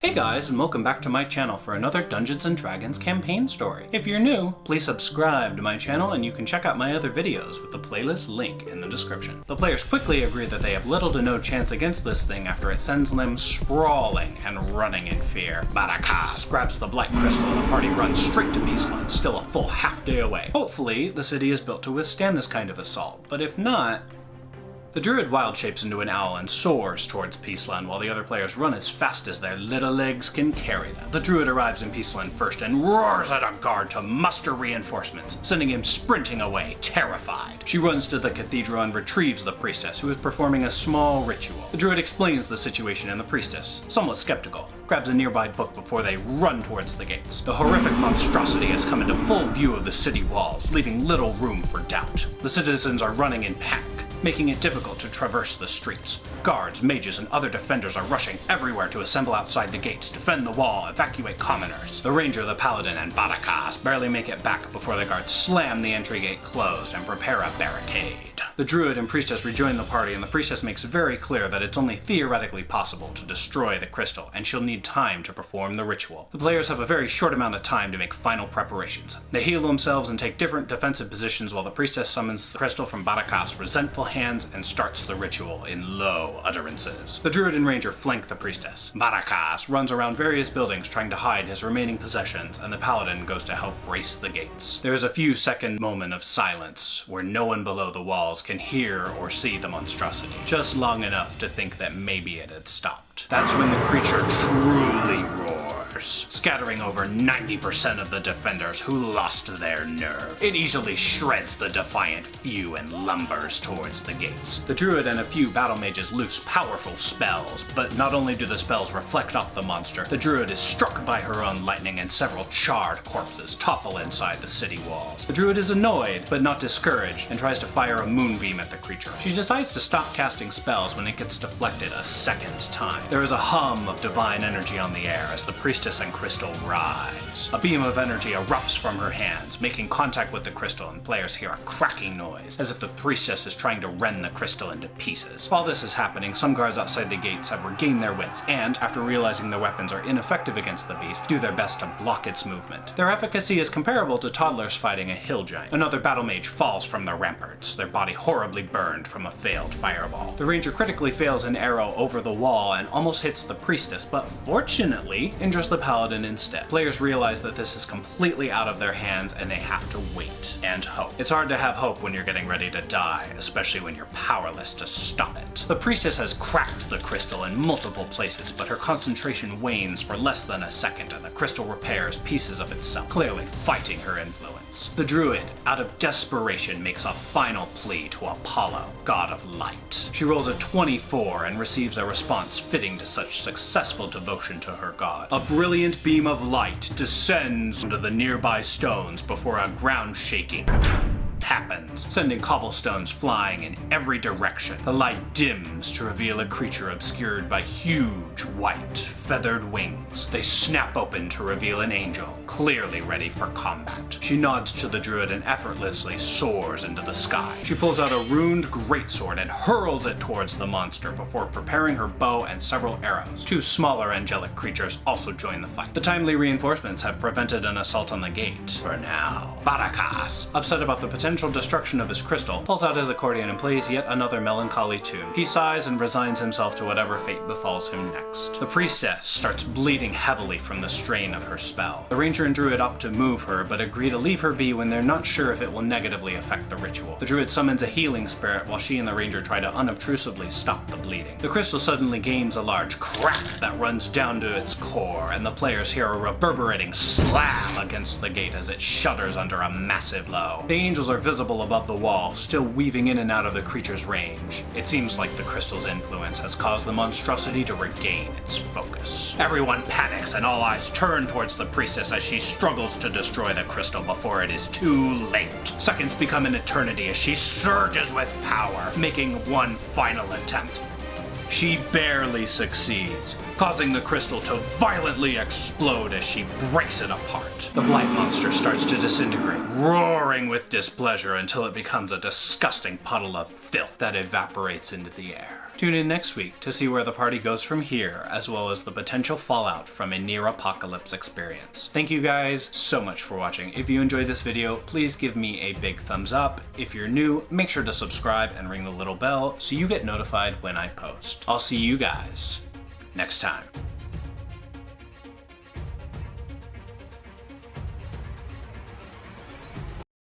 Hey guys, and welcome back to my channel for another Dungeons & Dragons campaign story. If you're new, please subscribe to my channel and you can check out my other videos with the playlist link in the description. The players quickly agree that they have little to no chance against this thing after it sends them sprawling and running in fear. Barakas grabs the Blight Crystal and the party runs straight to Peaceland, still a full half day away. Hopefully, the city is built to withstand this kind of assault, but if not, the druid wild shapes into an owl and soars towards Peaceland while the other players run as fast as their little legs can carry them. The druid arrives in Peaceland first and roars at a guard to muster reinforcements, sending him sprinting away, terrified. She runs to the cathedral and retrieves the priestess, who is performing a small ritual. The druid explains the situation and the priestess, somewhat skeptical, grabs a nearby book before they run towards the gates. The horrific monstrosity has come into full view of the city walls, leaving little room for doubt. The citizens are running in panic, making it difficult to traverse the streets. Guards, mages, and other defenders are rushing everywhere to assemble outside the gates, defend the wall, evacuate commoners. The ranger, the paladin, and Barakas barely make it back before the guards slam the entry gate closed and prepare a barricade. The druid and priestess rejoin the party, and the priestess makes very clear that it's only theoretically possible to destroy the crystal, and she'll need time to perform the ritual. The players have a very short amount of time to make final preparations. They heal themselves and take different defensive positions while the priestess summons the crystal from Barakas' resentful hands and starts the ritual in low utterances. The druid and ranger flank the priestess. Barakas runs around various buildings trying to hide his remaining possessions, and the paladin goes to help brace the gates. There is a few second moment of silence where no one below the walls can hear or see the monstrosity, just long enough to think that maybe it had stopped. That's when the creature truly roars, scattering over 90% of the defenders who lost their nerve. It easily shreds the defiant few and lumbers towards the gates. The druid and a few battle mages loose powerful spells, but not only do the spells reflect off the monster, the druid is struck by her own lightning and several charred corpses topple inside the city walls. The druid is annoyed, but not discouraged, and tries to fire a moonbeam at the creature. She decides to stop casting spells when it gets deflected a second time. There is a hum of divine energy on the air as the priestess and crystal rise. A beam of energy erupts from her hands, making contact with the crystal, and players hear a cracking noise, as if the priestess is trying to rend the crystal into pieces. While this is happening, some guards outside the gates have regained their wits, and, after realizing their weapons are ineffective against the beast, do their best to block its movement. Their efficacy is comparable to toddlers fighting a hill giant. Another battle mage falls from the ramparts, their body horribly burned from a failed fireball. The ranger critically fails an arrow over the wall and almost hits the priestess, but fortunately injures the paladin instead. Players realize that this is completely out of their hands and they have to wait and hope. It's hard to have hope when you're getting ready to die, especially when you're powerless to stop it. The priestess has cracked the crystal in multiple places, but her concentration wanes for less than a second and the crystal repairs pieces of itself, clearly fighting her influence. The druid, out of desperation, makes a final plea to Apollo, god of light. She rolls a 24 and receives a response fitting to such successful devotion to her god. A brilliant beam of light descends onto the nearby stones before a ground shaking happens, sending cobblestones flying in every direction. The light dims to reveal a creature obscured by huge, white, feathered wings. They snap open to reveal an angel, clearly ready for combat. She nods to the druid and effortlessly soars into the sky. She pulls out a runed greatsword and hurls it towards the monster before preparing her bow and several arrows. Two smaller angelic creatures also join the fight. The timely reinforcements have prevented an assault on the gate, for now. Barakas, upset about the potential destruction of his crystal, pulls out his accordion and plays yet another melancholy tune. He sighs and resigns himself to whatever fate befalls him next. The priestess starts bleeding heavily from the strain of her spell. The ranger and druid opt to move her, but agree to leave her be when they're not sure if it will negatively affect the ritual. The druid summons a healing spirit while she and the ranger try to unobtrusively stop the bleeding. The crystal suddenly gains a large crack that runs down to its core, and the players hear a reverberating slam against the gate as it shudders under a massive blow. The angels are visible above the wall, still weaving in and out of the creature's range. It seems like the crystal's influence has caused the monstrosity to regain its focus. Everyone panics and all eyes turn towards the priestess as she struggles to destroy the crystal before it is too late. Seconds become an eternity as she surges with power, making one final attempt. She barely succeeds, causing the crystal to violently explode as she breaks it apart. The blight monster starts to disintegrate, roaring with displeasure until it becomes a disgusting puddle of filth that evaporates into the air. Tune in next week to see where the party goes from here, as well as the potential fallout from a near-apocalypse experience. Thank you guys so much for watching. If you enjoyed this video, please give me a big thumbs up. If you're new, make sure to subscribe and ring the little bell so you get notified when I post. I'll see you guys next time.